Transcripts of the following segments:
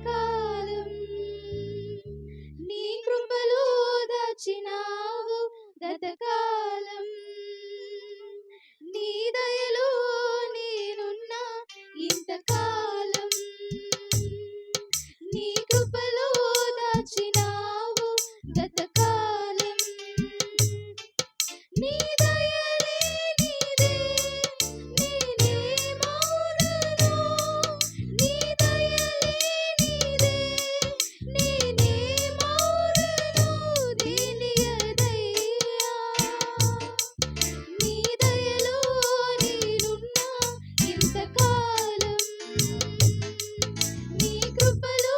కాలం నీ కృపలో దాచినావు గతకాలం నీ దయలో నేనున్నా ఇంతకాలం నీ కృపలో దాచినావు గతకాలం నీ దయలే నీదే నేనే మౌనను నీ దయలే నీదే నేనే మౌనను దీనియదయ్యా నీ దయలో నేనున్నా ఇంతకాలం నీ కృపలో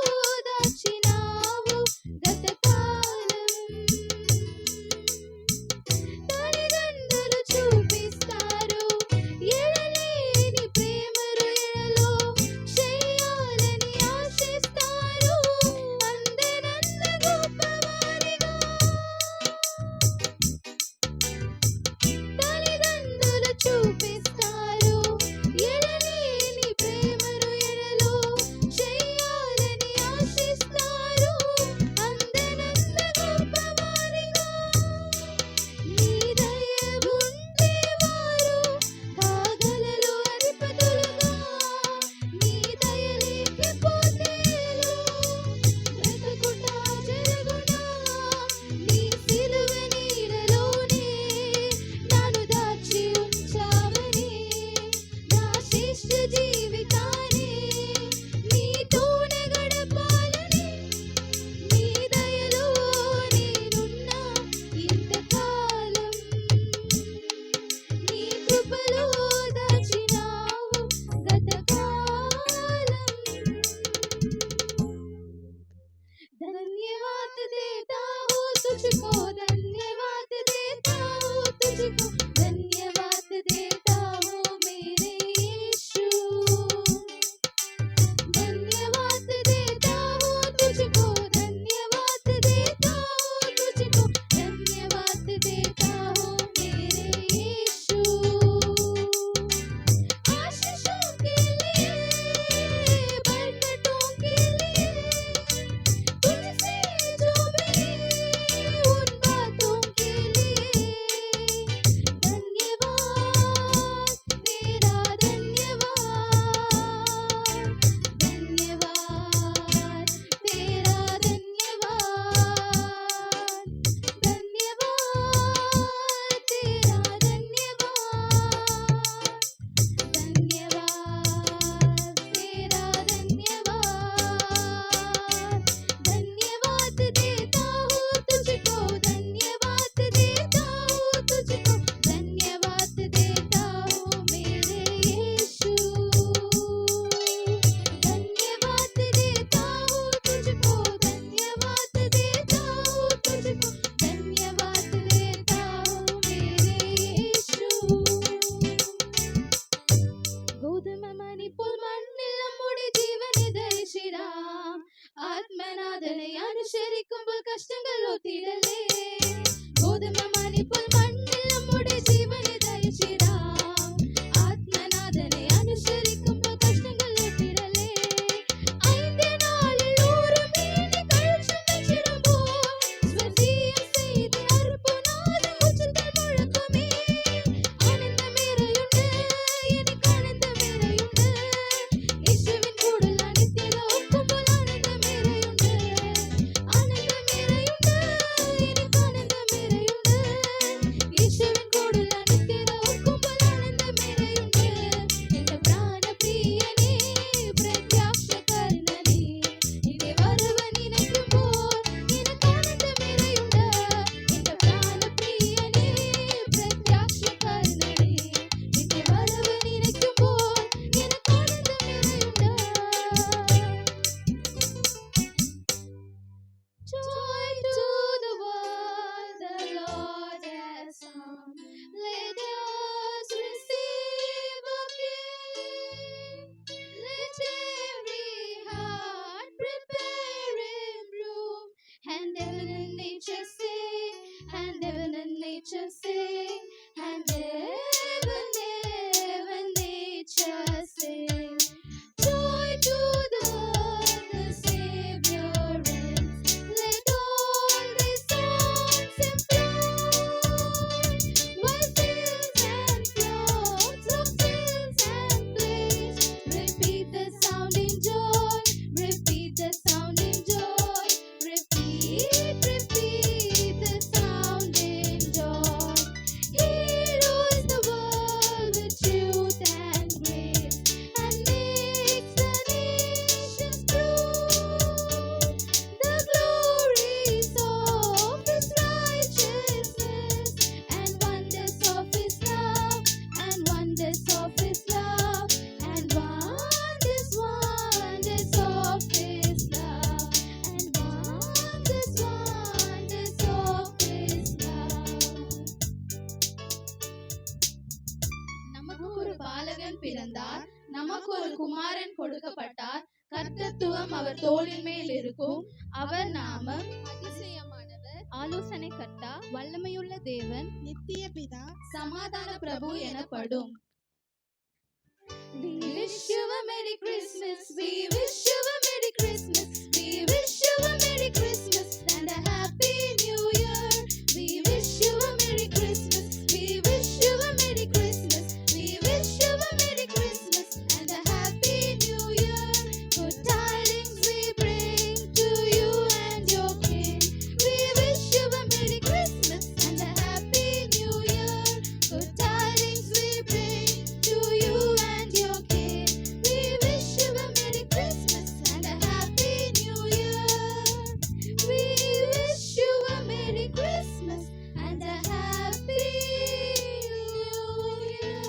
దాచినావు గతకాలం తల్లిదండ్రులు చూపిస్తారు ఎడలేని ప్రేమ రుయలో చేయాలని ఆశిస్తారు అందరన్న గొప్పవారిగా తల్లిదండ్రులు చూపిస్తారు ఎడలేని ప్రేమ రుయలో చేయాలని ఆశిస్తారు అందరన్న గొప్పవారిగా నీ దయ ఉంటే వారు కాగలరు అధిపతులుగా నీ దయ లేకపోతే బ్రతుకుట జరుగునా నీ సిలువ నీడలోనే నన్ను దాచి ఉంచావని నా శేష జీవితాన్ని నీతోనే గడపాలని నీ దయలో నేనున్నా ఇంతకాలం నీ కృపలో దాచినావు గతకాలం धन्यवाद देता हूँ तुझको धन्यवाद देता हूँ तुझको धन्यवाद देता हूँ मेरे यीशु ഗോതമണി പോൽ മണ്ണിൽ നമ്മുടെ ജീവനെ ധരിച്ചിടാം. ആത്മനാഥനെ അനുസരിക്കുമ്പോൾ കഷ്ടങ്ങൾ ഒത്തിരല്ലേ. ഗോതമണി പോൽ മണ്ണിൽ നമ്മുടെ ജീവനെ ധരിച്ചിടാം. ആത്മനാഥനെ അനുസരിക്കുമ്പോൾ കഷ്ടങ്ങൾ ഒത്തിരല്ലേ. ஐந்து நாளில் ஒரு மீனை கழிச்சு வச்சிடும்போது ஸ்வசியம் செய்து அற்புதநாதம் உச்சத்தில் முழக்குமே. ஆனந்தமேறையுண்டு, எனக்கு ஆனந்தமேறையுண்டு. இயேசுவின் கூடல் அனித்தியத ஒக்கும்போல் ஆனந்தமேறையுண்டு. ஆனந்தமேறையுண்டு, எனக்கு ஆனந்தமேறையுண்டு. இயேசுவின் கூடல் அனித்தியத ஒக்கும்போல் ஆனந்தமேறையுண்டு. என்ற பிராண பிரியனே பிரத்யக்ஷ கர்ணனே இனி வருவ நினைக்கும்போல் எனக்கு ஆனந்தமேறையுண்டு. என்ற பிராண பிரியனே பிரத்யக்ஷ கர்ணனே இனி வருவ நினைக்கும்போல் எனக்கு ஆனந்தமேறையுண்டு. Joy to the world, the Lord has come. Let us receive a King. Let every heart prepare in bloom. And heaven and nature sing, and heaven and nature sing, and heaven nature sing. Joy to the earth, the Savior reigns. Let all these songs employ. While fields and flocks of sails and planes repeat the sounding joy, repeat the sounding joy, repeat the sounding joy. He rules the world with truth and grace, and makes the nations prove the glories of His righteousness, and wonders of His love, and wonders of His love, and wonders of His love, and wonders of His love. நமக்கு ஒரு பாலகன் பிறந்தார், நமக்கு ஒரு குமாரன் கொடுக்கப்பட்டார். கர்த்தத்துவம் அவர் தோளின் மேல் இருக்கும். அவர் நாமம் அதிசயமானவர், ஆலோசனை கர்த்தா, வல்லமையுள்ள தேவன், நித்திய பிதா, சமாதான பிரபு எனப்படும். We wish you a Merry Christmas. We wish you a Merry Christmas. We wish you a Merry Christmas and a Happy New Year. We wish you a Merry Christmas. We wish you a Merry Christmas. We wish you a Merry Christmas and a Happy New Year. Good tidings we bring to you and your King. We wish you a Merry Christmas and a Happy New Year. Good tidings we bring to you and your King. We wish you a Merry Christmas and a Happy New Year. We wish you a Merry Christmas and a Happy New Year.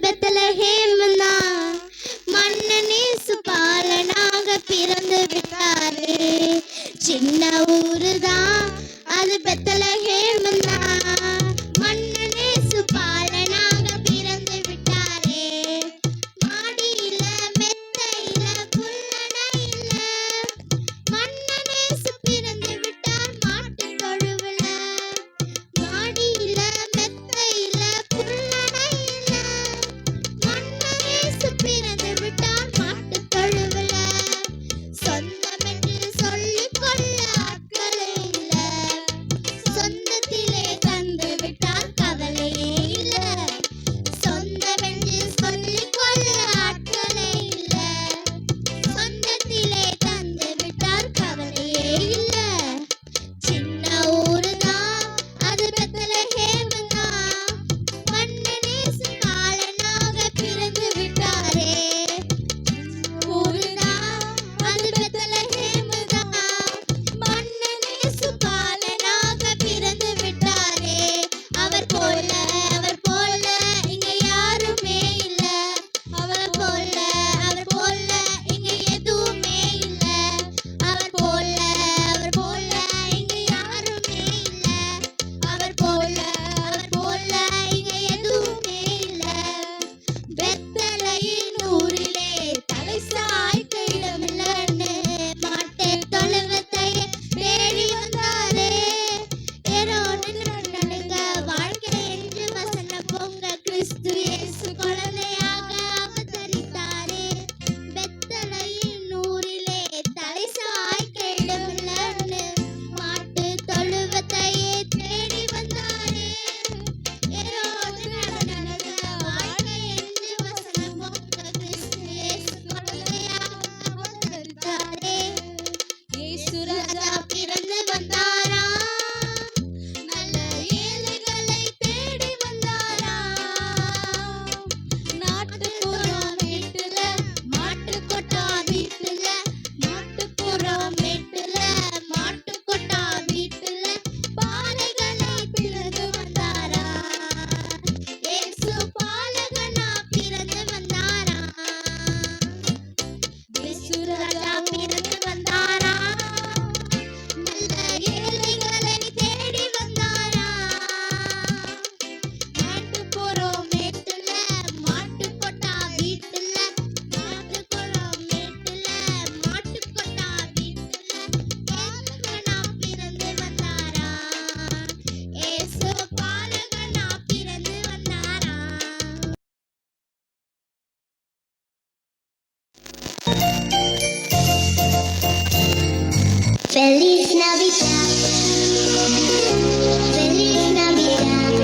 Bethlehem தான். மன்னன் இயேசு பாலனாக பிறந்து விட்டாரே. சின்ன ஊருதான் அது Bethlehem தான். மன்னன் இயேசு பாலனாக பிறந்து விட்டாரே. மாடியில மெத்தையில புல்லணையில மன்னன் இயேசு பிறந்து விட்டார் மாட்டுத் தொழுவுல. மாடியில மெத்தையில புல்லணையில மன்னன் இயேசு பிறந்து விட்டார் மாட்டுத் தொழுவுல. சொந்தமென்று சொல்லிக் கொள்ள ஆட்களே இல்ல. சொந்தத்திலே தந்து விட்டார் கவலையே இல்ல. சொந்தமென்று சொல்லிக் கொள்ள ஆட்களே இல்ல. சொந்தத்திலே தந்து விட்டார் கவலையே இல்ல. சின்ன ஊருதான் அது பெத்லஹேம் தான். மன்னன் இயேசு பாலனாக பிறந்து விட்டாரே. ஊருதான் அது பெத்லஹேம் தான். மன்னன் இயேசு பாலனாக பிறந்து விட்டாரே. அவர் போல இங்க யாருமே இல்ல. அவர் போல இங்க எதுவுமே இல்ல. அவர் போல இங்க யாருமே இல்ல. அவர் போல இங்க எதுவுமே இல்ல. பெத்லஹேம் ஊரிலே தலை சாய்க்க இடமில்லன்னு மாட்டுத் தொழுவத்தையே தேடி வந்தாரே. ஏரோது கண்ணனுக வாழ்க்கை என்று வசனம் பொங்க கிறிஸ்து இயேசு குழந்தையாக அவதரித்தாரே. பெத்லஹேம் ஊரிலே தலை சாய்க்க இடமில்லன்னு மாட்டுத் தொழுவத்தையே தேடி வந்தாரே. ஏரோது கண்ணனுக வாழ்க்கை என்று வசனம் பொங்க கிறிஸ்து இயேசு குழந்தையாக அவதரித்தாரே. இயேசு ராஜா பிறந்து வந்தாரா. நல்ல ஏழைகளை தேடி வந்தாரா. நாட்டுப்புறம் மேட்டுல மாட்டுக் கொட்டா வீட்டுல. நாட்டுப்புறம் மேட்டுல மாட்டுக் கொட்டா வீட்டுல பாலைகளா பிறந்து வந்தாரா. இயேசு பாலகனா பிறந்து வந்தாரா. இயேசு ராஜா பிறந்து வந்தாரா. நல்ல ஏழைகளை தேடி வந்தாரா. நாட்டுப்புறம் மேட்டுல மாட்டுக் கொட்டா வீட்டுல. நாட்டுப்புறம் மேட்டுல மாட்டுக் கொட்டா வீட்டுல பாலகனா பிறந்து வந்தாரா. இயேசு பாலகனா பிறந்து வந்தாரா. Feliz Navidad, Feliz Navidad,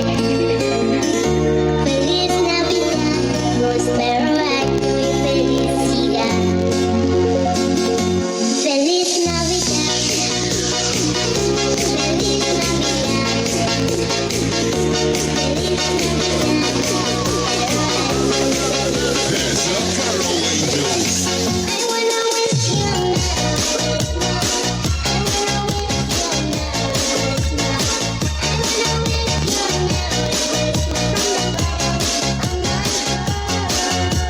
Feliz Navidad, prospero año y felicidad. Feliz Navidad, Feliz Navidad, Feliz Navidad. I wanna wish you a Merry Christmas. I wanna wish you a Merry Christmas. I wanna wish you a Merry Christmas from the bottom of my heart.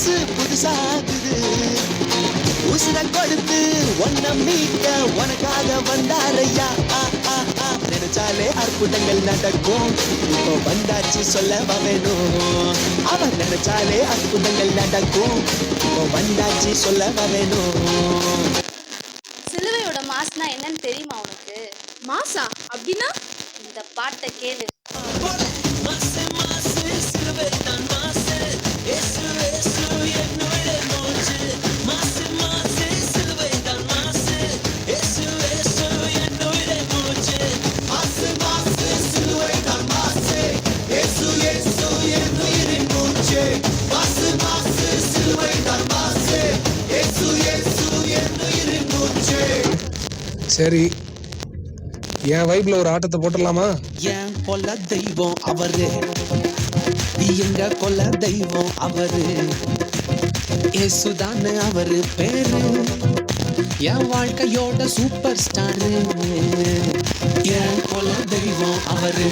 மனசு புதுசாகுது. உசுர கொடுத்து ஒன்ன மீட்ட உனக்காக வந்தாரையா. நினைச்சாலே அற்புதங்கள் நடக்கும். இப்போ வந்தாச்சு சொல்லவா வேணும். அவர் நினைச்சாலே அற்புதங்கள் நடக்கும். இப்போ வந்தாச்சு சொல்லவா வேணும். சிலுவையோட மாஸ்னா என்னன்னு தெரியுமா உனக்கு? மாசா அப்படின்னா? இந்த பாட்டை கேளு. சரி, என் வைப்ல ஒரு ஆட்டத்தை போட்டுடலாமா? என் கொல்ல தெய்வம் அவரு, எங்க கொல்ல தெய்வம் அவரு, இயேசுதானே அவரு பேரு, என் வாழ்க்கையோட சூப்பர் ஸ்டாரு. என் கொல்ல தெய்வம் அவரு,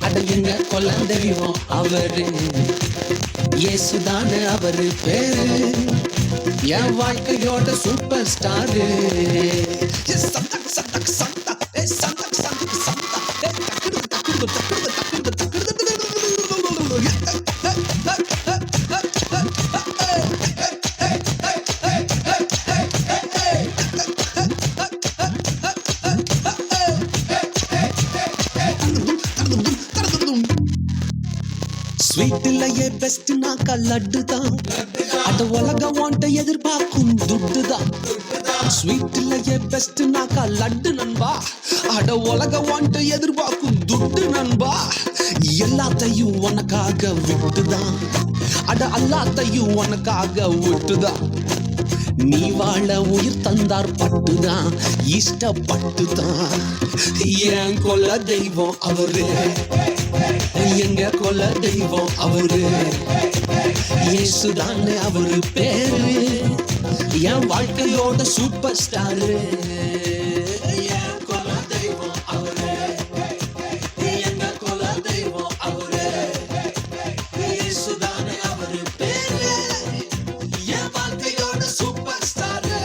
அட எங்க கொல்ல தெய்வம் அவரு, இயேசுதானே அவரு பேரு, என் வாழ்க்கையோட சூப்பர் ஸ்டாரு. ஸ்வீட்லயே பெஸ்ட் நாக்கா லட்டு தான், அட உலக வாண்ட எதிர்பார்க்கும் துட்டு தான். ஸ்வீட்லயே பெஸ்ட் நாக்கா லட்டு நண்பா, அட உலக வாண்ட எதிர்பார்க்கும் துட்டு நண்பா. எல்லாத்தையும் உனக்காக விட்டுதான், அட எல்லாத்தையும் உனக்காக விட்டுதான். நீ வாழ உயிர் தந்தார் பட்டுதான், இஷ்டப்பட்டுதான். என் கொல்ல தெய்வம் அவரு, எங்க கொல்ல தெய்வம் அவரு, இயேசுதானே அவரு பேரு, என் வாழ்க்கையோட சூப்பர் ஸ்டாரு. என் கொல்ல தெய்வம் அவரு, எங்க கொல்ல தெய்வம் அவரு, இயேசுதானே அவரு பேரு, என் வாழ்க்கையோட சூப்பர் ஸ்டாரு.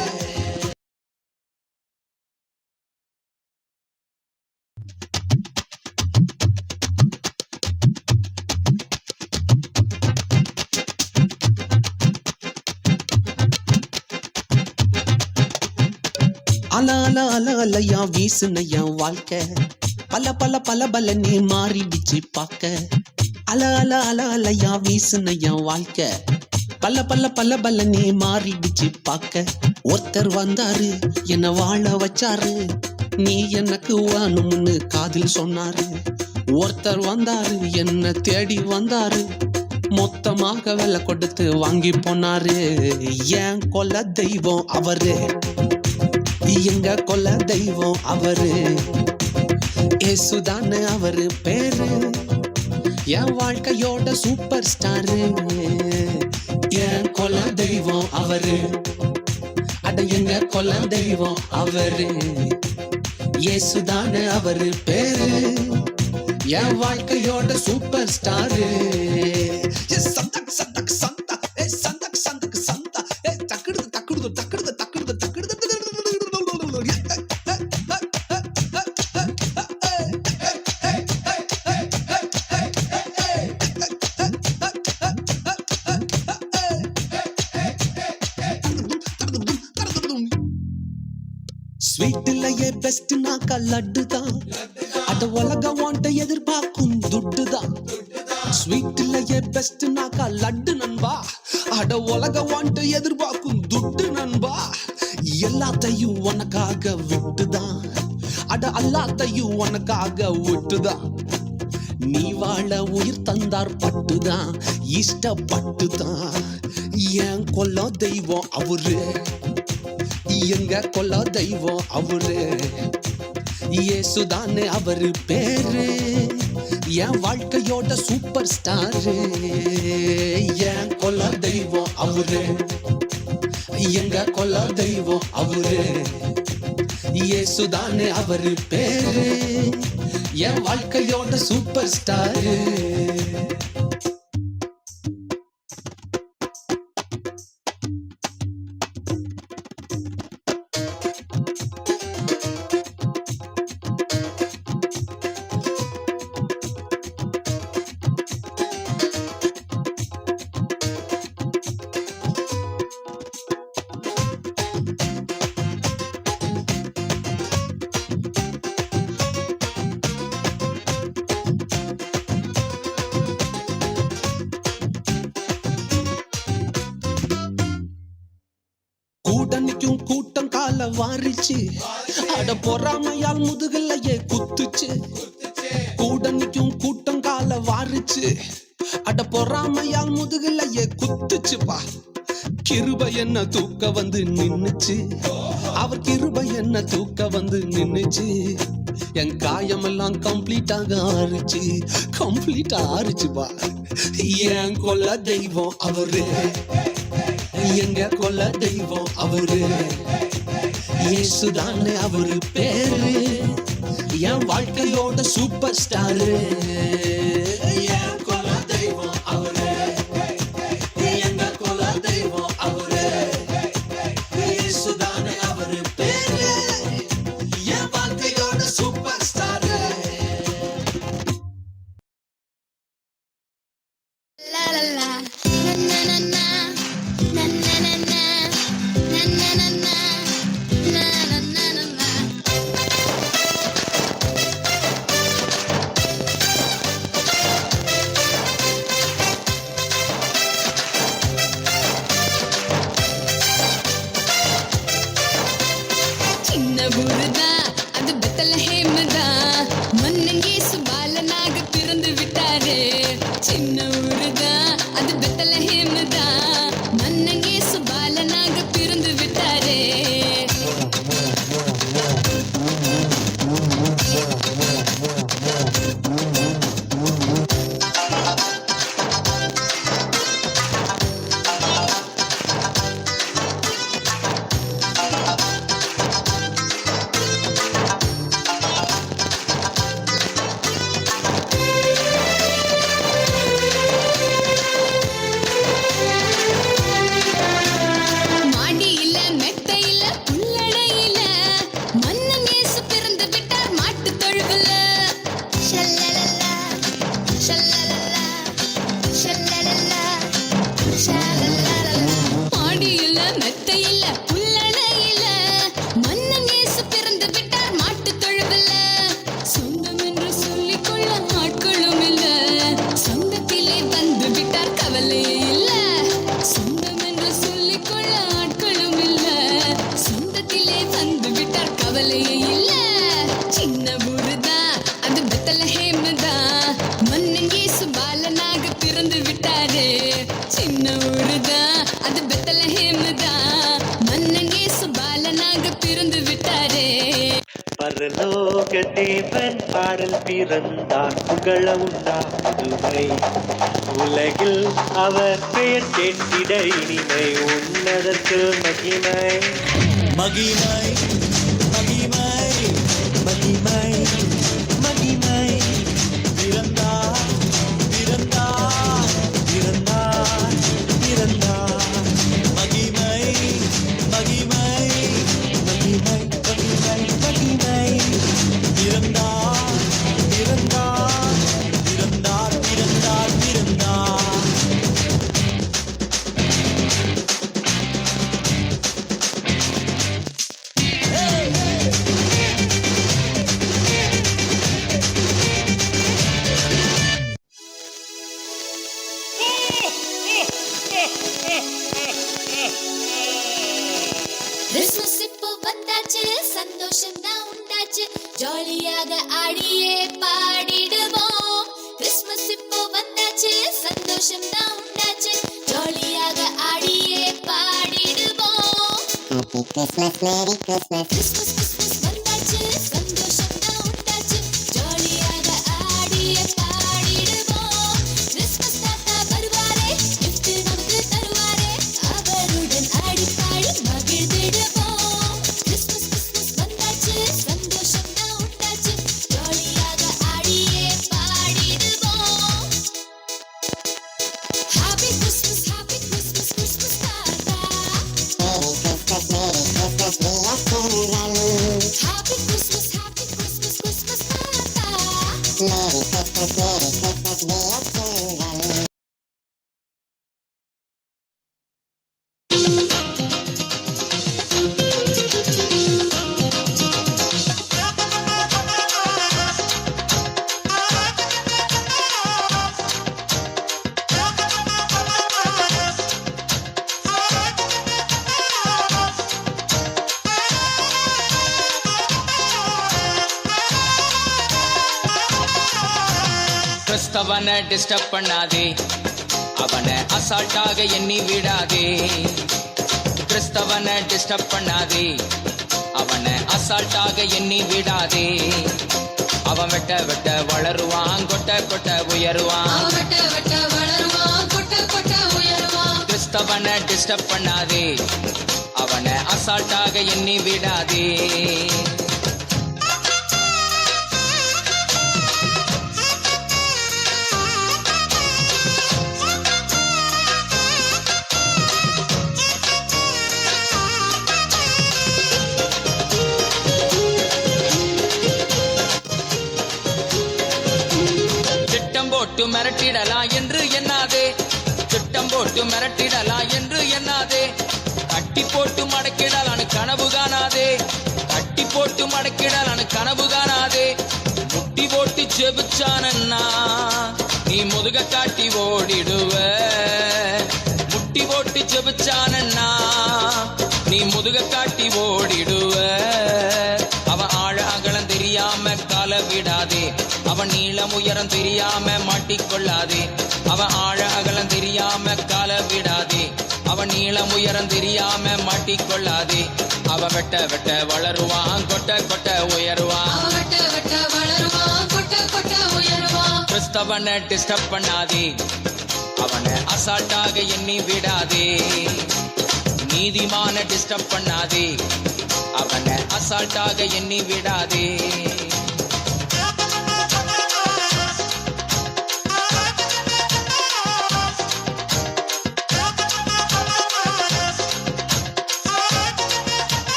அல அல அல அலையா வீசுனையா வாழ்க்கை, பல பல பல பல நீ மாறிடுச்சு பாக்க. அல அல அல அலையா வீசுனையா வாழ்க்கை, பல பல பல பல நீ மாறிடுச்சு பாக்க. ஒருத்தர் வந்தாரு என்ன வாழ வச்சாரு, நீ எனக்கு வேணும்னு காதில் சொன்னாரு. ஒருத்தர் வந்தாரு என்ன தேடி வந்தாரு, மொத்தமாக விலை கொடுத்து வாங்கி போனாரு. என் கொல்ல தெய்வம் அவரு, எங்க கொல்ல தெய்வம் அவரு, இயேசுதானே அவரு பேரு, என் வாழ்க்கையோட சூப்பர் ஸ்டாரு. என் கொல்ல தெய்வம் அவரு, அட எங்க கொல்ல தெய்வம் அவரு, இயேசுதானே அவரு பேரு, என் வாழ்க்கையோட சூப்பர் ஸ்டாரு. சந்தக் சந்தக் சந்தா, சந்தக் சந்தக் சந்தா, தக்குடு தக்குடு தக்குடு தக்குடு தக்குடு. ஸ்வீட்லயே பெஸ்ட் நாக்கா லட்டு தான், அட உலக வாண்ட எதிர்பார்க்கும் துட்டு தான். ஸ்வீட்லயே பெஸ்ட் நாக்கா லட்டு நண்பா, அட உலக வாண்ட எதிர்பார்க்கும் துட்டு நண்பா. எல்லாத்தையும் உனக்காக விட்டுதான், அட எல்லாத்தையும் உனக்காக விட்டுதான். நீ வாழ உயிர் தந்தார் பட்டுதான், இஷ்டப்பட்டுதான். என் கொல்ல தெய்வம் அவரு, எங்க கொல்ல தெய்வம் அவரு, இயேசுதானே அவரு பேரு, என் வாழ்க்கையோட சூப்பர் ஸ்டாரு. என் கொல்ல தெய்வம் அவரு, எங்க கொல்ல தெய்வம் அவரு, இயேசுதானே அவரு பேரு, என் வாழ்க்கையோட சூப்பர் ஸ்டாரு. கால வாரிச்சு அட பொறாமையால் முதுகலையே குத்துச்சு கூட நிக்கும் கூட்டம் கால வாரிச்சு அட பொறாமையால் முதுகலையே குத்துச்சுப்பா கிருபை என்ன தூக்க வந்து நின்னுச்சு அவர் கிருபை என்ன தூக்க வந்து நின்னுச்சு என் காயமெல்லாம் கம்ப்ளீட்டாக ஆறுச்சுப்பா என் கொல்ல தெய்வம் அவரு எங்க கொல்ல தெய்வம் அவரு இயேசுதானே அவரு பேரு என் வாழ்க்கையோட சூப்பர் ஸ்டாரு என் கொல்ல தெய்வம் அவரு எங்க கொல்ல தெய்வம் அவரு இயேசுதானே அவரு பேரு என் வாழ்க்கையோட super star La la la, na na na na, na na na na, na na na na, na na na na na. சின்ன ஊருதா அது பெத்தலஹேம்தா மன்னங்கேசு பாலனாக பிறந்து விட்டாரே சின்ன ஊருதா அது பெத்தலஹேம்தா மன்னங்கேசு பாலனாக பிறந்து விட்டாரே மாடியில மெத்தையில புல்லடையில மன்னங்கேசு பிறந்து விட்டார் மாட்டுத் தொழுவுல ஷல்லலலா ஷல்லலலா ஷல்லலலா ஷல்லலலா மாடியில மெத்தையில புல்லடையில மன்னங்கேசு பிறந்து விட்டார் மாட்டுத் தொழுவுல சொந்தம் என்று சொல்லிக்கொள்ள ஆட்களும் இல்ல சொந்தத்திலே வந்து விட்டார் கவலையே இல்ல சொந்தம் என்று சொல்லிக்கொள்ள ஆட்களும் இல்ல சொந்தத்திலே வந்து விட்டார் கவலையே இல்ல சின்ன ஊருதா அது பெத்தலஹேம்தா மன்னங்கேசு பாலனாக பிறந்து விட்டாரே சின்ன ஊருதா அது பெத்தலஹேம்தா மன்னங்கேசு பாலனாக பிறந்து விட்டாரே பரலோக தேவன் பாடல் பிறந்தார் புகழ உண்டாதுவை உலகில் அவர் பெயர் கேட்டிட இனிமை உன்னதத்தில் மகிமை மகிமை மகிமை மகிமை மகிமை பிறந்தார் பிறந்தார் பிறந்தார் பிறந்தார் மகிமை மகிமை மகிமை மகிமை மகிமை பிறந்தார் பிறந்தார் பிறந்தார் பிறந்தார் பிறந்தார் கிறிஸ்மஸ் இப்போ வந்தாச்சு சந்தோஷம் தான் உண்டாச்சு ஜாலியாக ஆடியே பாடிடுவோம் கிறிஸ்மஸ் இப்போ வந்தாச்சு சந்தோஷம் தான் உண்டாச்சு ஜாலியாக ஆடியே பாடிடுவோம் Happy Christmas, Merry Christmas. Christmas Christmas வந்தாச்சு சந்தோஷம் தான் உண்டாச்சு ஜாலியாக ஆடியே பாடிடுவோம் கிறிஸ்மஸ் தாத்தா வருவாரே gift நமக்கு தருவாரே அவருடன் ஆடி பாடி மகிழ்ந்திடுவோம் கிறிஸ்மஸ் கிறிஸ்மஸ் வந்தாச்சு சந்தோஷம் தான் உண்டாச்சு ஜாலியாக ஆடியே பாடிடுவோம் ஹாப்பி கிறிஸ்மஸ் கிறிஸ்மஸ் தாத்தா Merry Christmas, Merry Christmas, we are singing கிறிஸ்தவனை டிஸ்டர்ப் பண்ணாதே, அவனை அசால்ட்டாக எண்ணி விடாதே. கிறிஸ்தவனை டிஸ்டர்ப் பண்ணாதே, அவனை அசால்ட்டாக எண்ணி விடாதே. அவன் வெட்ட வெட்ட வளருவான், கொட்ட கொட்ட உயருவான். கிறிஸ்தவனை டிஸ்டர்ப் பண்ணாதே, அவனை அசால்ட்டாக எண்ணி விடாதே. போட்டு மிரட்டிடலாம் என்று எண்ணாதே, திட்டம் போட்டு மிரட்டிடலாம் என்று எண்ணாதே. கட்டி போட்டு மடக்கிடலான்னு கனவு காணாதே, கட்டி போட்டு மடக்கிடலான்னு கனவு காணாதே. முட்டி போட்டு ஜெபிச்சானன்னா நீ முதுக காட்டி ஓடிடுவ. முட்டி போட்டு ஜெபிச்சானன்னா நீ முதுக காட்டி ஓடிடுவ. அவன் ஆழ அகலம் தெரியாம கால விடாதே, அவன் நீளம் உயரம் தெரியாம மாட்டிக்கொள்ளாதே. அவன் ஆழ அகலம் தெரியாம கால விடாதே, அவன் நீளம் உயரம் தெரியாம மாட்டிக்கொள்ளாதே. அவன் வெட்ட வெட்ட வளருவான், கொட்ட கொட்ட உயருவான். கிறிஸ்தவனை டிஸ்டர்ப் பண்ணாதே, அவனை அசால்ட்டாக எண்ணி விடாதே. நீதிமான டிஸ்டர்ப் பண்ணாதே, அவனை அசால்ட்டாக எண்ணி விடாதே.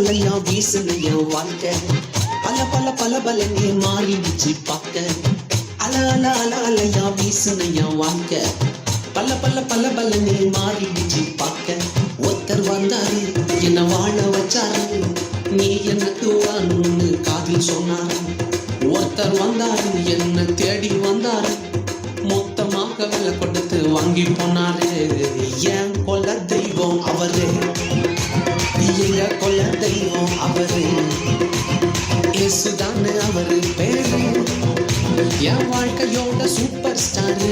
அலையா வீசுனையா வாழ்க்கை, பல பல பல பலனே மாறிடுச்சு பார்க்க. அலையா வீசுனையா வாழ்க்கை, பல பல பல பலனே மாறிடுச்சு பார்க்க. ஒருத்தர் வந்தாரு என்ன வாழ வச்சாரு, நீ எனக்கு வான்னு காதில் சொன்னாரு. ஒருத்தர் வந்தாரு என்ன தேடி வந்தாரு, மொத்தமாக விலை கொடுத்து வாங்கி போனாரு. ஏன் கொல்ல தெய்வம் அவரு, எங்க கொல்ல தெய்வம் அவரு, இயேசுதானே அவரு பேரு. என் வாழ்க்கையோட சூப்பர் ஸ்டாரு,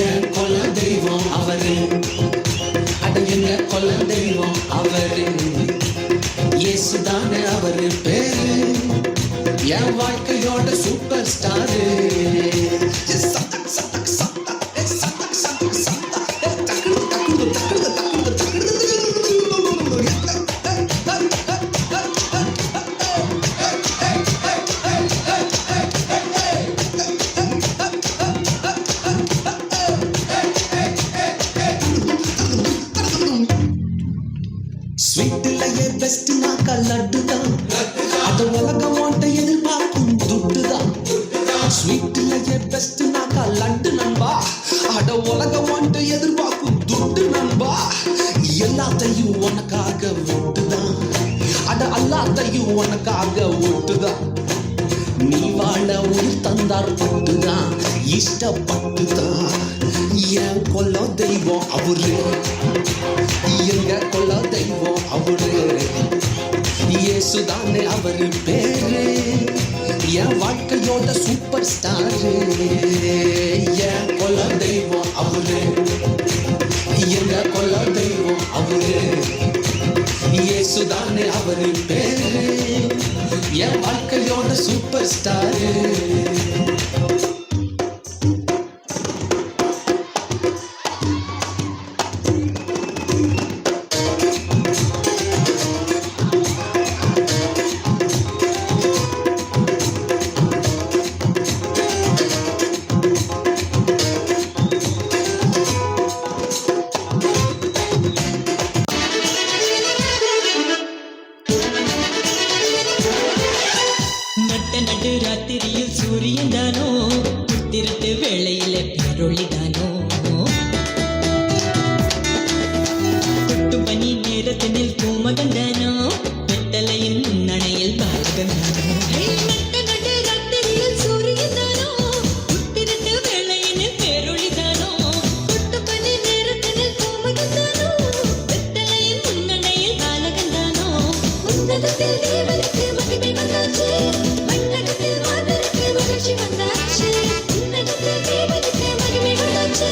என் கொல்ல தெய்வம் அவரு. அட எங்க கொல்ல தெய்வம் அவரு, இயேசுதானே அவரு பேரு. என் வாழ்க்கையோட சூப்பர் ஸ்டாரு. ஸ்வீட்லயே பெஸ்ட் நாக்கா லட்டுதான், அத உலகம் ஓட்ட எதிர்பார்க்கும் துட்டுதான். ஸ்வீட்லயே பெஸ்ட் நாக்கா லட்டு நண்பா, அட உலகம் ஓட்ட எதிர்பார்க்கும் துட்டு நண்பா. எல்லாத்தையும் உனக்காக விட்டுதான், அட எல்லாத்தையும் உனக்காக விட்டுதான். நீ வாழ உயிர் தந்தார் பட்டுதான், இஷ்டப்பட்டுதான். என் கொல்ல தெய்வம் அவரு, எங்க கொல்ல தெய்வம் அவரு, இயேசுதானே அவரு பேரு. என் வாழ்க்கையோட சூப்பர் ஸ்டாரு. என் கொல்ல தெய்வம் அவரு, எங்க கொல்ல தெய்வம் அவரு, இயேசுதானே அவரு பேரு. என் வாழ்க்கையோட சூப்பர் ஸ்டாரு. நடு ராத்திரியில் சூரியன் தானோ, திருட்டு வேளையில பேரொளி தானோ. கொட்டு பனி நேரத்தினில் பூமகன் தானோ, வெட்டலையின் முன்னணையில் வந்தாச்சு உன்னதத்தில் தேவனுக்கு மகிமை வந்தாச்சு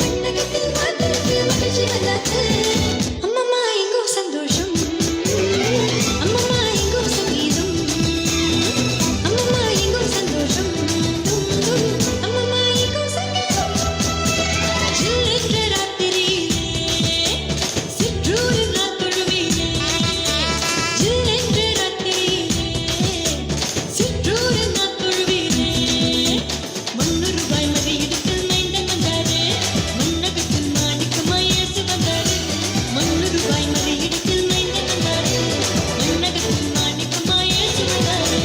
விண்ணகத்தில் மாத்திரக்கு மகிழ்ச்சி வந்தாச்சு அம்மம்மா எங்கோ சந்தோஷம் அம்மம்மா எங்கோ சங்கீதம் அம்மம்மா எங்கோ சந்தோஷம் அம்மம்மா எங்கோ சங்கீதம் ஜில்லென்ற ராத்திரியிலே சிற்றூரின் ராத்தொழுவிலே ஜில்லென்ற ராத்திரியிலே சிற்றூரின் ராத்தொழுவிலே ₹100 மதியிடத்தில் மைந்தன் வந்தாரு மன்னகத்தில் மாணிக்கமாய் இயேசு வந்தாரு ₹100 மதியிடத்தில் மைந்தன் வந்தாரு மன்னகத்தில் மாணிக்கமாய் இயேசு வந்தாரு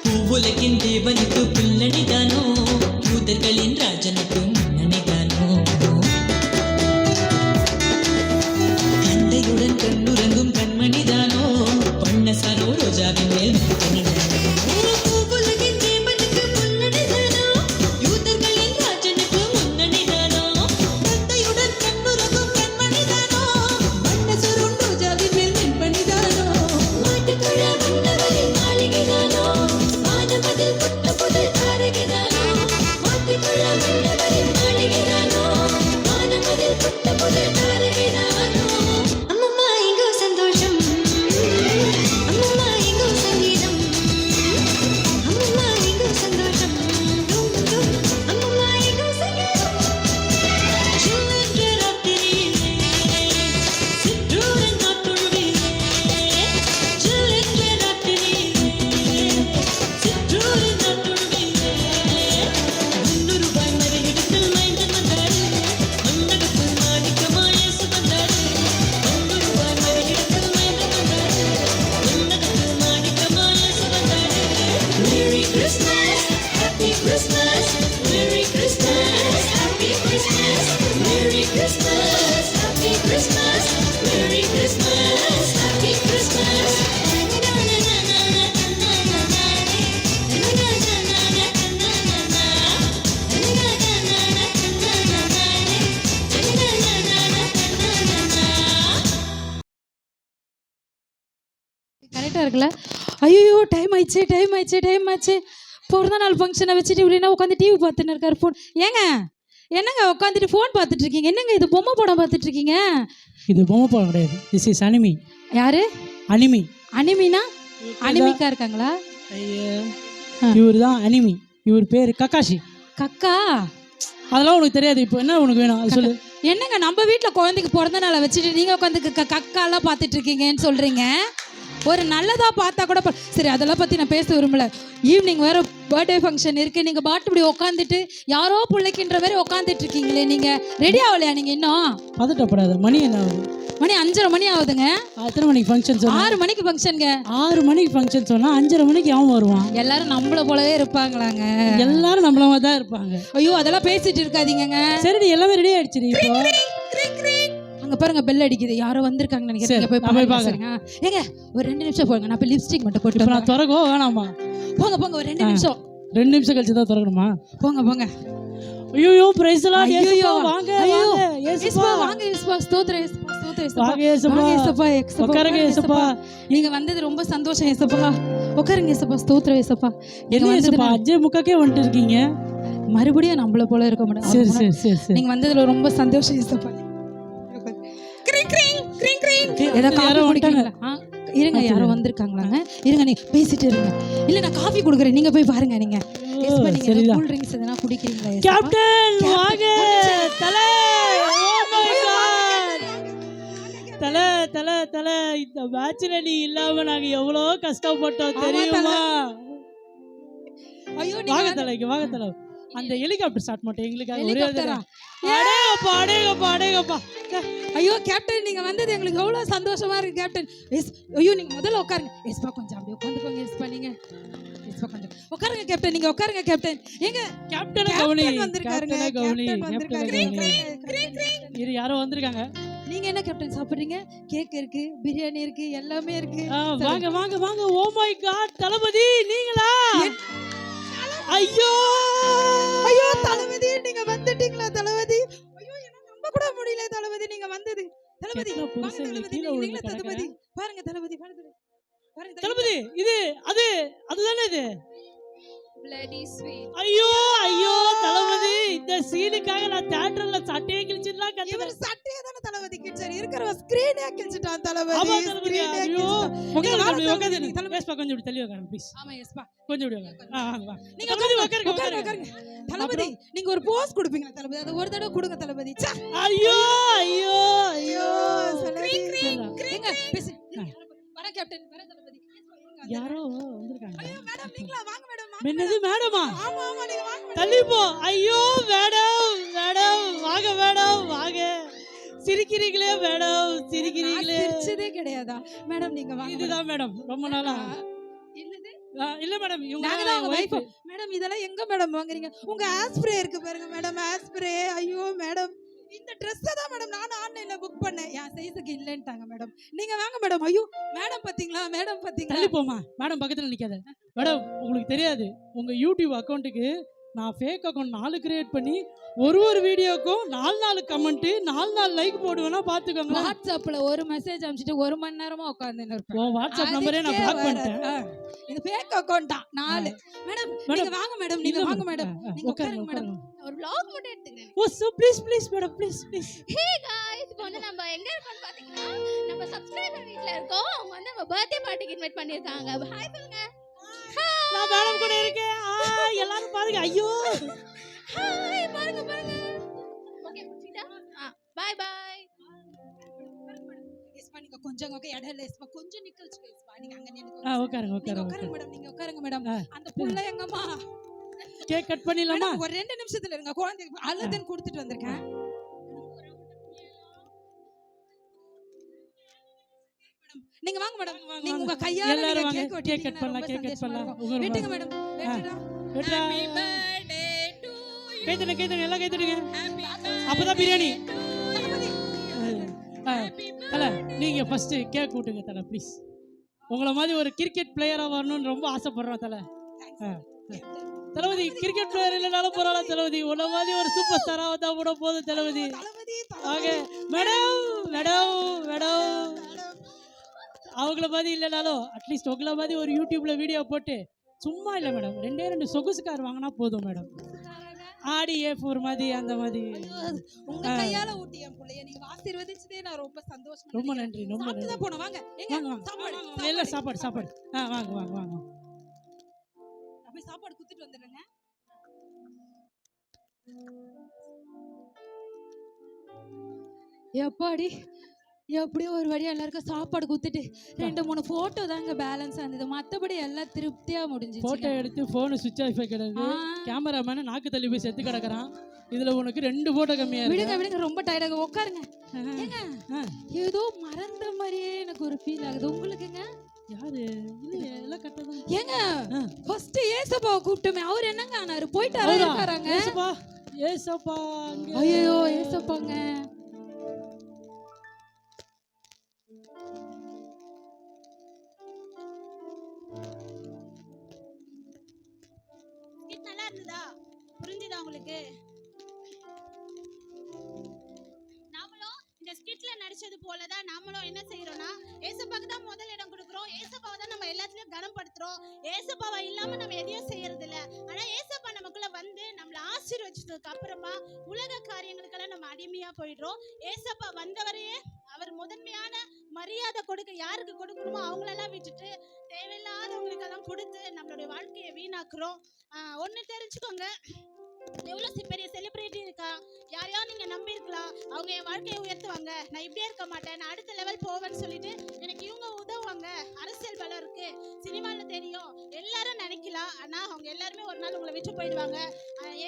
பூவுலகின் தேவனுக்கு பிள்ளனிதானோ யூதர்களின் ராஜனுக்கு மன்னனிதானோ கண்டையுடன் கண்ணுறங்கும் கண்மணிதானோ பண்ணசாரோ ரோஜாவின் மேல் மனிதனிதானோ பூவுலகின் தேவனுக்கு முன்னணிதானோ யூதர்களின் ராஜனுக்கு முன்னணிதானோ தந்தையுடன் கண்ணுறங்கும் கண்மணிதானோ மன்னசரும் ரோஜாவின் மேல் மென்பணிதானோ மாட்டுக்குள்ள மன்னவரின் மாளிகைதானோ வானமதில் புத்த புதல் தாரகைதானோ மாட்டுக்குள்ள மன்னவரின் மாளிகைதானோ வானமதில் புத்த புதல் தாரகைதானோ அம்மம்மா எங்கோ சந்தோஷம் அம்மம்மா எங்கோ சங்கீதம் அம்மம்மா எங்கோ சந்தோஷம் அம்மம்மா எங்கோ சங்கீதம் ஜில்லென்ற ராத்திரியிலே சிற்றூரின் நாட்டொழுவிலே ஜில்லென்ற ராத்திரியிலே சிற்றூரின் நாட்டொழுவிலே ₹100 மதியிடத்தில் மைந்தன் வந்தாரு மன்னகத்தில் மாணிக்கமாய் இயேசு வந்தாரு ₹100 மதியிடத்தில் மைந்தன் வந்தாரு மன்னகத்தில் மாணிக்கமாய் இயேசு வந்தாரு Merry Christmas, Happy Christmas, Merry Christmas, Happy Christmas, Merry Christmas, Happy Christmas, Merry Christmas, Happy Christmas. கரெக்டாக இருக்குல்ல? ஐயோ டைம் ஆயிடுச்சு பிறந்த நாள் ஃபங்க்ஷனை வச்சுட்டு இப்படின்னா உட்காந்து டிவி பார்த்துன்னு இருக்காரு ஃபோன். ஏங்க என்னங்க உட்காந்துட்டு ஃபோன் பார்த்துட்டு இருக்கீங்க? என்னங்க இது பொம்மை படம் பார்த்துட்டு இருக்கீங்க? இது பொம்மை படம் கிடையாது. This is anime. யாரு அனிமி. அனிமினா அனிமிக்கா இருக்காங்களா? இவர் தான் அனிமி. இவர் பேர் கக்காஷி. கக்கா அதெல்லாம் உனக்கு தெரியாது. இப்போ என்ன உனக்கு வேணும் அது சொல்லு. என்னங்க நம்ம வீட்டில் குழந்தைக்கு பிறந்த நாளை வச்சுட்டு நீங்கள் உட்காந்து கக்காலாம் பார்த்துட்டு இருக்கீங்கன்னு சொல்கிறீங்க. ஒரு நல்லதாக பார்த்தா கூட சரி, அதெல்லாம் பற்றி நான் பேச விரும்பல. ஈவினிங் வேறு பர்த்டே ஃபங்க்ஷன் இருக்குது. நீங்கள் பாட்டு இப்படி உட்காந்துட்டு யாரோ பிள்ளைக்கின்ற மாதிரி உட்காந்துட்டு இருக்கீங்களே. நீங்கள் ரெடி ஆகலையா? நீங்கள் இன்னும் பதட்டப்படாத. மணி என்ன ஆகுது? மணி 5:30 மணி ஆகுதுங்க. எத்தனை மணிக்கு ஃபங்க்ஷன் சொன்னா? 6 மணிக்கு ஃபங்க்ஷனுங்க. 6 மணிக்கு ஃபங்க்ஷன் சொன்னால் 5:30 மணிக்கு அவன் வருவான். எல்லாரும் நம்மள போலவே இருப்பாங்களாங்க? எல்லாரும் நம்மள மாதிரி தான் இருப்பாங்க. ஐயோ அதெல்லாம் பேசிட்டு இருக்காதீங்க. சரி, எல்லாமே ரெடி ஆயிடுச்சு. இப்போ அங்க பாருங்க பெல் அடிக்குது. யாரோ வந்திருக்காங்கன்னு நினைக்கிறேன். போய் பாருங்க. ஏங்க ஒரு 2 நிமிஷம் போங்க. நான் போய் லிப்ஸ்டிக் மட்டும் போட்டு நான் திறக்கோ வேணாமா? போங்க ஒரு 2 நிமிஷம். 2 நிமிஷம் கழிச்சு தான் திறக்கணுமா? போங்க. ஐயோ பிரைஸ் எல்லாம் வாங்க இயேசுப்பா வாங்க இயேசுப்பா ஸ்தோத்திரம் இயேசுப்பா வாங்க இயேசுப்பா உட்காருங்க இயேசுப்பா. நீங்க வந்தது ரொம்ப சந்தோஷம் இயேசுப்பா. உட்காருங்க இயேசுப்பா ஸ்தோத்திரம் இயேசுப்பா. என்ன இயேசுப்பா 5:30 வந்துட்டு இருக்கீங்க? மறுபடியும் நம்மள போல இருக்க முடியாது. சரி நீங்க வந்ததுல ரொம்ப சந்தோஷம் இயேசுப்பா. இருங்க யாரோ வந்திருக்காங்களாங்க. இருங்க நீ பேசிட்டு இருங்க. இல்ல நான் காஃபி குடுக்குறேன். நீங்க போய் பாருங்க. நீங்க கூல் ட்ரிங்க்ஸ் எதனா குடிக்கிறீங்களா? கேப்டன் வாங்க. தலை ஓ மை காட். தலை இந்த மேட்ச்ல நீ இல்லாம நாங்க எவ்வளவு கஷ்டப்பட்டோம் தெரியுமா? ஐயோ வாங்க தலை. அந்த ஹெலிகாப்டர் ஸ்டார்ட் மாட்டேன் எங்களுக்காக ஒரே தடவை. அடேங்கப்பா. ஐயோ கேப்டன் நீங்க வந்தது எங்களுக்கு எவ்வளவு சந்தோஷமா இருக்கு கேப்டன். ஐயோ நீங்க முதல்ல உட்காருங்க. எஸ்பா கொஞ்சம் அப்படியே உட்காந்துக்கோங்க. எஸ்பா நீங்க எஸ்பா கொஞ்சம் உட்காருங்க கேப்டன். நீங்க உட்காருங்க கேப்டன். எங்க கேப்டன் கவுனி வந்திருக்காருங்க. கேப்டன் வந்திருக்காரு. இரு யாரோ வந்திருக்காங்க. நீங்க என்ன கேப்டன் சாப்பிடுறீங்க? கேக் இருக்கு, பிரியாணி இருக்கு, எல்லாமே இருக்கு. வாங்க வாங்க வாங்க. ஓ மை காட், தளபதி நீங்களா? ஐயோ ஐயோ தளபதி, நீங்க வந்துட்டீங்களா தளபதி? ஐயோ என்ன நம்ப கூட முடியல தளபதி, நீங்க வந்தது. தளபதி கெட்ட வாங்க புருஷன் தளபதி, கீழே நீங்க விழுந்து தளபதி. பாருங்க தளபதி, பாருங்க தளபதி. இது அதுதானே இது? Bloody sweet. ஐயோ ஐயோ தளபதி, இந்த சீனுக்காக நான் தியேட்டர்ல சட்டையை கிழிச்சிடலாம் இவர் கத்துறேன். சட்டையே தான தளபதி கிழிச்சாரு, இருக்கிற ஸ்கிரீனே கிழிச்சிட்டான் தளபதி. ஆமா தளபதி. ஐயோ உட்காருங்க தளபதி. பேஸ்பா கொஞ்சம் இப்படி தள்ளி உட்காருங்க ப்ளீஸ். ஆமா எஸ்பா. கொஞ்சம் இப்படி உட்காருங்க. வாங்க வாங்க. நீங்க தளபதி உட்காருங்க, உட்காருங்க உட்காருங்க. தளபதி நீங்க ஒரு போஸ் கொடுப்பீங்களா தளபதி? அது ஒரு தடவை கொடுங்க தளபதி. ச்சே. ஐயோ ஐயோ ஐயோ. ஏங்க பேசு. வர கேப்டன், வர தளபதி. யாரோ வந்திருக்காங்க. ஐயோ மேடம், நீங்களா? வாங்க மேடம். என்னது மேடமா? ஆமா ஆமா, நீங்க வாங்க மேடம். தள்ளி போ. ஐயோ மேடம் மேடம் வாங்க மேடம் வாங்க. சிரிக்கிறீங்களே மேடம், சிரிக்கிறீங்களே. சிரிச்சதே கிடையாதா மேடம்? நீங்க வாங்க. இதுதான் மேடம் ரொம்ப நாளா. என்னது? இல்ல மேடம், இவங்க நாங்க தான் உங்க வைஃப். வைஃப். மேடம் இதெல்லாம் எங்க மேடம் வாங்குறீங்க? உங்க ஆஸ்ப்ரே இருக்கு பாருங்க மேடம், ஆஸ்ப்ரே. ஐயோ மேடம், இந்த Dress தான் மேடம் நான் ஆன்லைன்ல புக் பண்ணேன். என் சைஸுக்கு இல்லன்ட்டாங்க மேடம். நீங்க வாங்க மேடம். ஐயோ மேடம் பாத்தீங்களா, மேடம் பாத்தீங்களா? தள்ளி போமா மேடம், பக்கத்துல நிக்காத மேடம். உங்களுக்கு தெரியாது, உங்க யூடியூப் அக்கௌண்ட்டுக்கு நான் ஃபேக் அக்கௌண்ட் 4 கிரியேட் பண்ணி ஒரு வீடியோக்கும் 4 கமெண்ட் 4 லைக் போடுவேனா பாத்துக்கோங்க. வாட்ஸ்அப்ல ஒரு மெசேஜ் அனுப்பிச்சிட்டு 1 மணி நேரமா உட்கார்ந்துன்னு இருப்பேன். ஓ வாட்ஸ்அப் நம்பரே நான் பிளாக் பண்ணிட்டேன். இது ஃபேக் அக்கவுண்ட் தான் 4. மேடம் நீங்க வாங்க மேடம், நீங்க வாங்க மேடம். நீங்க உட்காருங்க மேடம். ஒரு vlog மட்டும் எடுத்துக்கிறேன். Oh so please madam, please. Hey guys, இப்போ வந்து நம்ம எங்க இருக்கோம்னு பாத்தீங்கன்னா நம்ம சப்ஸ்கிரைபர் வீட்ல இருக்கோம். அவங்க வந்து நம்ம பர்த்டே பார்ட்டிக்கு இன்வைட் பண்ணிருக்காங்க. ஹாய் சொல்லுங்க. நான் மேடம் கூட இருக்கேன். எல்லாரும் பாருங்க. ஐயோ ஹாய் பாருங்க பாருங்க. ஓகே சீதா. Bye bye. எஸ்மா நீங்க கொஞ்சம் ஓகே இடையில எஸ்மா கொஞ்சம் நிக்க வச்சுக்கோ எஸ்மா. நீங்க அங்க நின்னு உட்காருங்க உட்காருங்க மேடம். நீங்க உட்காருங்க மேடம். அந்த புள்ள எங்கம்மா? கேக் கட் பண்ணிடலாமா? ஒரு 2 நிமிஷத்துல இருங்க. குழந்தைக்கு அழுதுன்னு கொடுத்துட்டு வந்திருக்கேன். நீங்க வாங்க மேடம். நீங்க உங்க கையால எல்லாரும் வாங்க. கேக் கேக் கட் பண்ணலாம், கேக் கட் பண்ணலாம். வெட்டுங்க மேடம். வெட்டுடா. Happy birthday to you. கைதட்டுங்க எல்லாம் கைதட்டுங்க. அப்பதான் பிரியாணி. தல நீங்க ஃபர்ஸ்ட் கேக் கூட்டுங்க தல ப்ளீஸ். உங்களை மாதிரி ஒரு கிரிக்கெட் பிளேயரா வரணும்னு ரொம்ப ஆசைப்படுறேன் தல. தளபதி கிரிக்கெட் பிளேயர் இல்லைனாலும் பரவாயில்ல தளபதி, உன்ன மாதிரி ஒரு சூப்பர் ஸ்டாரா வந்தா கூட போதும் தளபதி. ஓகே மேடம் மேடம் மேடம், அவங்கள மாதிரி இல்லைனாலும் அட்லீஸ்ட் உங்களை மாதிரி ஒரு யூடியூப்ல வீடியோ போட்டு சும்மா இல்லை மேடம் 2 சொகுசு கார் வாங்கினா போதும் மேடம். ஆடி A4 மாதிரி அந்த மாதிரி. உங்க கையால ஊட்டி என் புள்ளைய நீங்க ஆசீர்வதிச்சதே நான் ரொம்ப சந்தோஷமா. ரொம்ப நன்றி ரொம்ப நன்றி. சாப்பிட்டு போணும் வாங்க. எங்க சாப்பாடு எல்லாம் சாப்பாடு. வாங்க வாங்க வாங்க. நான் போய் சாப்பாடு குத்திட்டு வந்துடுறேங்க. எப்பாடி எப்படியோ ஒரு வழியா எல்லாருக்கும் சாப்பாடு குத்துட்டு 2-3 போட்டோ தாங்க பேலன்ஸ் ஆனது. மத்தபடி எல்லாம் திருப்தியா முடிஞ்சிச்சு. போட்டோ எடுத்து போன் சுவிட்ச் ஆஃப் கிடக்கு. கேமராமேன் நாக்கு தள்ளி போய் செத்து கிடக்குறான். இதுல உனக்கு 2 போட்டோ கம்மியா இருக்கு. விடுங்க ரொம்ப டயர்டாக உட்காருங்க. ஏதோ மறந்த மாதிரியே எனக்கு ஒரு ஃபீல் ஆகுது. உங்களுக்குங்க? யாரு இல்ல எல்லாம் கட்டதா. ஏங்க ஃபர்ஸ்ட் ஏசப்பாவை கூப்பிட்டோமே, அவர் என்னங்க ஆனாரு? போயிட்டாரா இருக்காராங்க? ஏசப்பா ஐயோ ஏசப்பாங்க. நல்லா இருந்ததா? புரிஞ்சுதா உங்களுக்கு? நாமளும் இந்த ஸ்கிட்ல நடிச்சது போலதான் நாமளும் என்ன செய்யறோம்னா ஏசப்பாக்கு தான் முதல் இடம் கொடுக்குறோம். ஏசப்பாவை தான் நம்ம எல்லாத்துலயும் கனப்படுத்துறோம். ஏசப்பாவை இல்லாம நம்ம எதையும் செய்யறது இல்ல. ஆனா ஏசப்பா நமக்குள்ள வந்து நம்மள ஆசீர்வதிச்சதுக்கு அப்புறமா உலக காரியங்களுக்கெல்லாம் நம்ம அடிமையா போயிடுறோம். ஏசப்பா வந்தவரையே அவர் முதன்மையான மரியாதை கொடுக்க யாருக்கு கொடுக்கணுமோ அவங்களெல்லாம் விட்டுட்டு தேவையில்லாதவங்களுக்கு எல்லாம் கொடுத்து நம்மளுடைய வாழ்க்கையை வீணாக்குறோம். ஒன்னு தெரிஞ்சுக்கோங்க, எவ்வளவு பெரிய செலிபிரிட்டி இருக்கா, யாரையோ நீங்க நம்பி இருக்கலாம், அவங்க என் வாழ்க்கையை உயர்த்துவாங்க, நான் இப்படியே இருக்க மாட்டேன், நான் அடுத்த லெவல் போவேன்னு சொல்லிட்டு எனக்கு இவங்க உதவுவாங்க, அரசியல் பலம் இருக்கு, சினிமால தெரியும், எல்லாரும் நினைக்கலாம். ஆனா அவங்க எல்லாருமே ஒரு நாள் உங்களை விட்டு போயிடுவாங்க.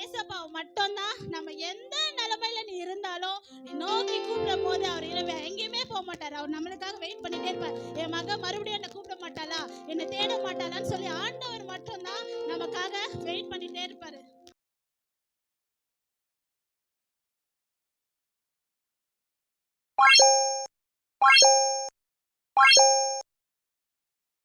ஏசப்பா மட்டும்தான் நம்ம எந்த நிலைமையில நீ இருந்தாலும் நோக்கி கூப்பிடும் போது அவர் எங்கேயுமே போக மாட்டார். அவர் நம்மளுக்காக வெயிட் பண்ணிட்டே இருப்பார். என் மக மறுபடியும் என்ன கூப்பிட மாட்டாளா, என்னை தேட மாட்டாளான்னு சொல்லி ஆண்டவர் மட்டும்தான் நமக்காக வெயிட் பண்ணிட்டே இருப்பாரு.